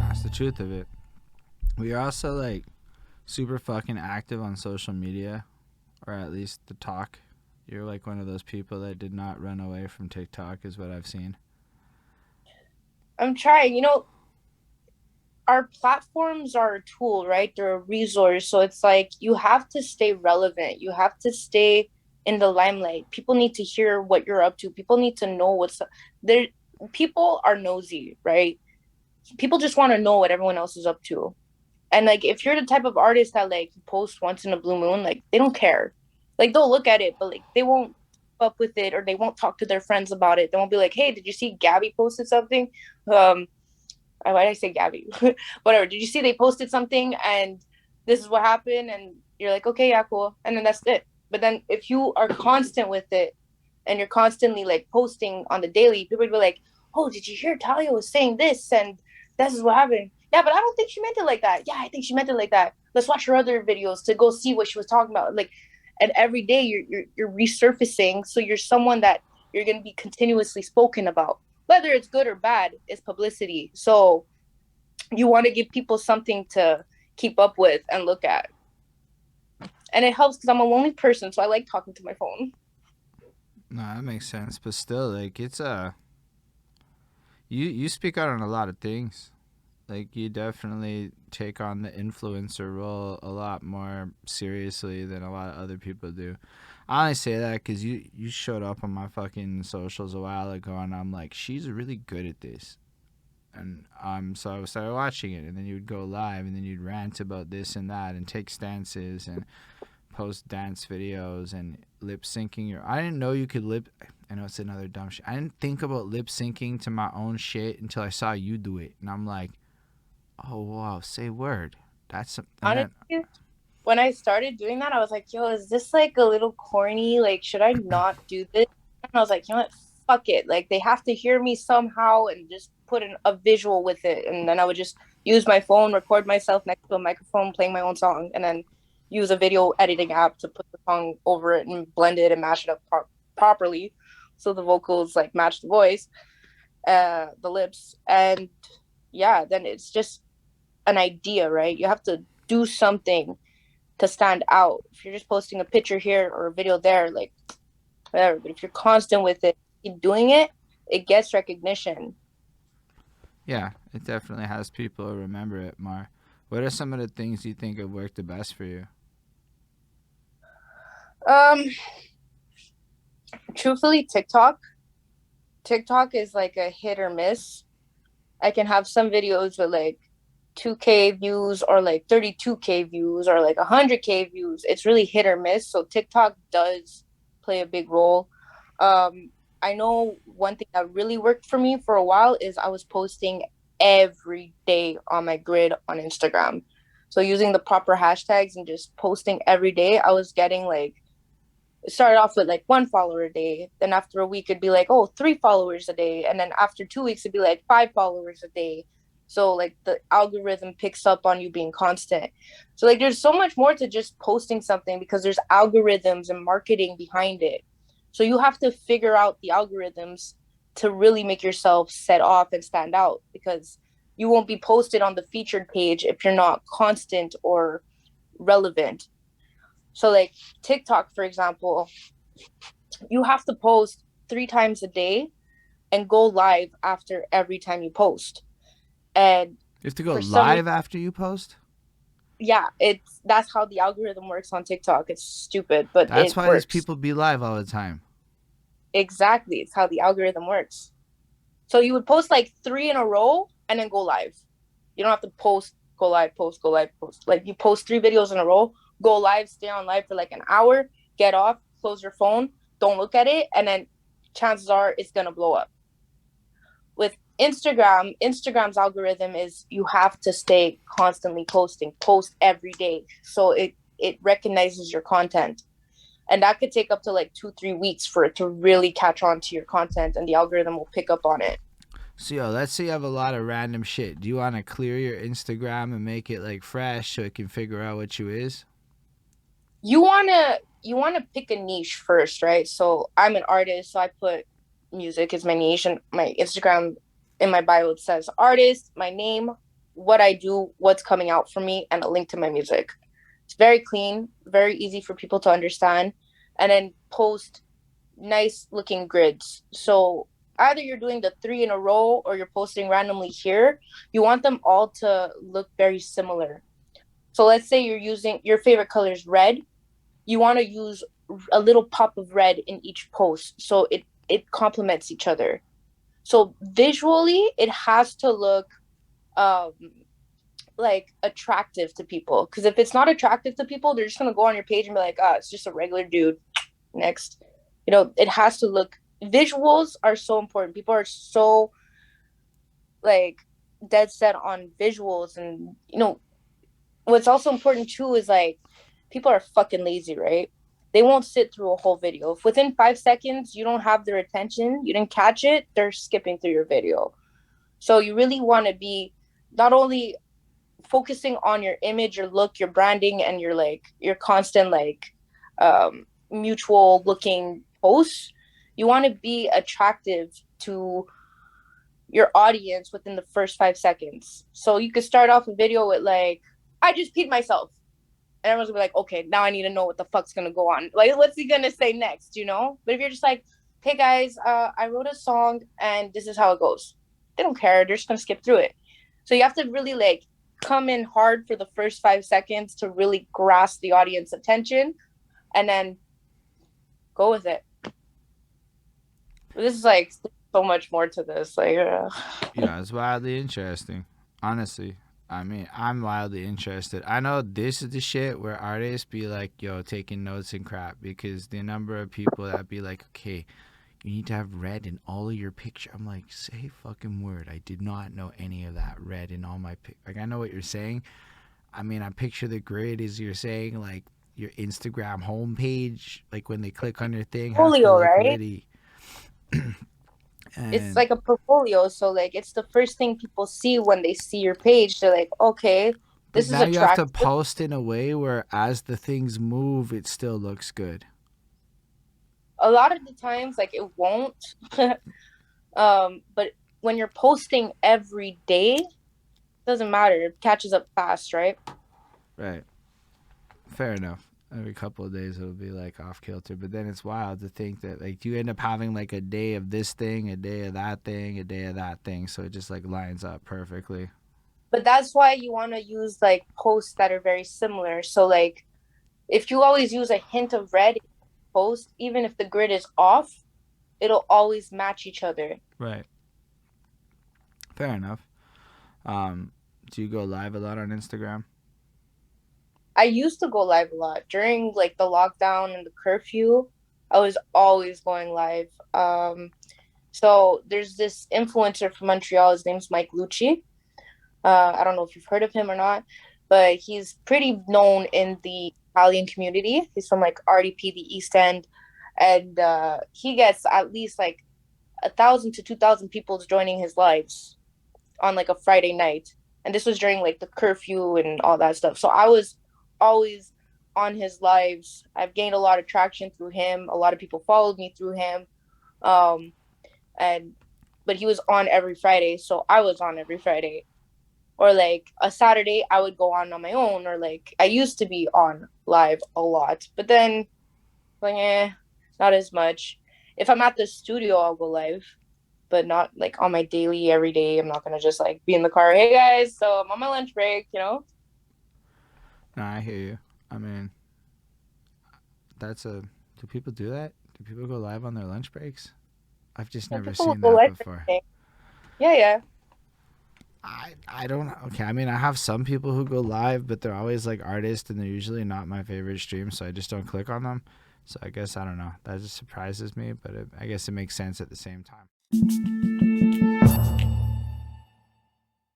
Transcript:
That's the truth of it. We are also like super fucking active on social media, or at least the talk. You're like one of those people that did not run away from TikTok, is what I've seen. I'm trying. Our platforms are a tool, right? They're a resource. So it's like you have to stay relevant. You have to stay in the limelight. People need to hear what you're up to. People need to know what's there. People are nosy, right? People just want to know what everyone else is up to. And like if you're the type of artist that like post once in a blue moon, like they don't care. Like they'll look at it, but like they won't keep up with it or they won't talk to their friends about it. They won't be like, hey, did you see Gabby posted something? Um, why did I say Gabby? Whatever. Did you see they posted something and this is what happened? And you're like, okay, yeah, cool. And then that's it. But then if you are constant with it and you're constantly like posting on the daily, people would be like, oh, did you hear Talia was saying this? And this is what happened. Yeah, but I don't think she meant it like that. Yeah, I think she meant it like that. Let's watch her other videos to go see what she was talking about. Like, and every day you're resurfacing. So you're someone that you're gonna be continuously spoken about whether it's good or bad, is publicity. So you want to give people something to keep up with and look at. And it helps because I'm a lonely person, so I like talking to my phone. No, that makes sense. But still, like it's you speak out on a lot of things. Like you definitely take on the influencer role a lot more seriously than a lot of other people do. I only say that because you showed up on my fucking socials a while ago, and I'm like, she's really good at this. And so I started watching it, and then you'd go live, and then you'd rant about this and that, and take stances, and post dance videos, and lip syncing your. I didn't know you could lip. I know it's another dumb shit. I didn't think about lip syncing to my own shit until I saw you do it, and I'm like, oh wow, say word. That's some, and then Honestly, when I started doing that, I was like, yo, is this like a little corny? Like, should I not do this? And I was like, you know what? Fuck it. Like, they have to hear me somehow and just put a visual with it. And then I would just use my phone, record myself next to a microphone playing my own song, and then use a video editing app to put the song over it and blend it and mash it up properly so the vocals like match the voice, the lips. And yeah, then it's just an idea, right? You have to do something to stand out. If you're just posting a picture here or a video there, like whatever. But if you're constant with it, keep doing it, it gets recognition. yeah, it definitely has people who remember it more. What are some of the things you think have worked the best for you? Um, truthfully, TikTok. TikTok is like a hit or miss. I can have some videos with like 2K views or like 32K views or like 100K views. It's really hit or miss. So TikTok does play a big role. I know one thing that really worked for me for a while is I was posting every day on my grid on Instagram. So using the proper hashtags and just posting every day, I was getting like it started off with like 1 follower a day. Then after a week, it'd be like, oh, 3 followers a day. And then after 2 weeks, it'd be like 5 followers a day. So like the algorithm picks up on you being constant. So like there's so much more to just posting something because there's algorithms and marketing behind it. So you have to figure out the algorithms to really make yourself set off and stand out because you won't be posted on the featured page if you're not constant or relevant. So like TikTok, for example, you have to post 3 times a day and go live after every time you post. And You have to go for some reason, live after you post. yeah, it's that's how the algorithm works on TikTok. It's stupid, but That's it why these works. people be live all the time. Exactly. It's how the algorithm works. So you would post like 3 in a row and then go live. You don't have to post, go live, post, go live, post. Like you post 3 videos in a row, go live, stay on live for like an hour, get off, close your phone, don't look at it, and then chances are it's gonna blow up. With Instagram's algorithm is you have to stay constantly posting, post every day. So it recognizes your content. And that could take up to like 2, 3 weeks for it to really catch on to your content and the algorithm will pick up on it. So yo, let's say you have a lot of random shit. Do you want to clear your Instagram and make it like fresh so it can figure out what you is? You wanna pick a niche first, right? So I'm an artist, so I put music as my niche and my Instagram in my bio it says artist, my name, what I do, what's coming out for me, and a link to my music. It's very clean, very easy for people to understand, and then post nice looking grids. So either you're doing the three in a row or you're posting randomly here. You want them all to look very similar. So let's say you're using your favorite color is red. You want to use a little pop of red in each post so it complements each other. So visually, it has to look um like attractive to people. Because if it's not attractive to people, they're just gonna go on your page and be like, "Ah, oh, it's just a regular dude." Next, it has to look. Visuals are so important. People are so like dead set on visuals, and what's also important too is like people are fucking lazy, right? They won't sit through a whole video. If within 5 seconds you don't have their attention, you didn't catch it, they're skipping through your video. So you really want to be not only focusing on your image, your look, your branding, and your constant mutual looking posts. You want to be attractive to your audience within the first 5 seconds. So you could start off a video with like, I just peed myself. And everyone's gonna be like, okay, now I need to know what the fuck's gonna go on. Like, what's he gonna say next? But if you're just like, hey guys, I wrote a song and this is how it goes. They don't care. They're just gonna skip through it. So you have to really like come in hard for the first 5 seconds to really grasp the audience attention and then go with it. This is like so much more to this. Yeah, it's wildly interesting. Honestly, I mean, I'm wildly interested. I know this is the shit where artists be like, yo, taking notes and crap because the number of people that be like, okay, you need to have red in all of your picture. I'm like, say fucking word. I did not know any of that red in all my Like, I know what you're saying. I mean, I picture the grid as you're saying, like, your Instagram homepage, like when they click on your thing, has to portfolio, look right? really. It's And like a portfolio. So like it's the first thing people see when they see your page. They're like, okay, but this is now you have to attractive. post in a way where as the things move, it still looks good. A lot of the times, like it won't. But when you're posting every day, it doesn't matter. It catches up fast, right? Right. Fair enough. Every couple of days it'll be like off kilter, but then it's wild to think that like you end up having like a day of this thing, a day of that thing, a day of that thing, so it just like lines up perfectly. But that's why you want to use like posts that are very similar. So like if you always use a hint of red in post, even if the grid is off, it'll always match each other. Right. Fair enough. Um, do you go live a lot on Instagram? I used to go live a lot during like the lockdown and the curfew. I was always going live. So there's this influencer from Montreal. His name's Mike Lucci. I don't know if you've heard of him or not, but he's pretty known in the Italian community. He's from like RDP, the East End, and he gets at least like 1,000 to 2,000 people joining his lives on like a Friday night. And this was during like the curfew and all that stuff. So I was always on his lives. I've gained a lot of traction through him. A lot of people followed me through him. Um, and but he was on every Friday, so I was on every Friday. Or like a Saturday, I would go on my own, or like I used to be on live a lot, but then like not as much. If I'm at the studio, I'll go live, but not like on my daily every day. I'm not gonna just like be in the car. Hey guys, so I'm on my lunch break. No, I hear you. I mean, that's a. Do people do that? Do people go live on their lunch breaks? I've just And never people will seen go that live for before. anything. Yeah, yeah. I don't. Okay, I mean, I have some people who go live, but they're always like artists, and they're usually not my favorite stream, so I just don't click on them. So I guess I don't know. That just surprises me, but I guess it makes sense at the same time.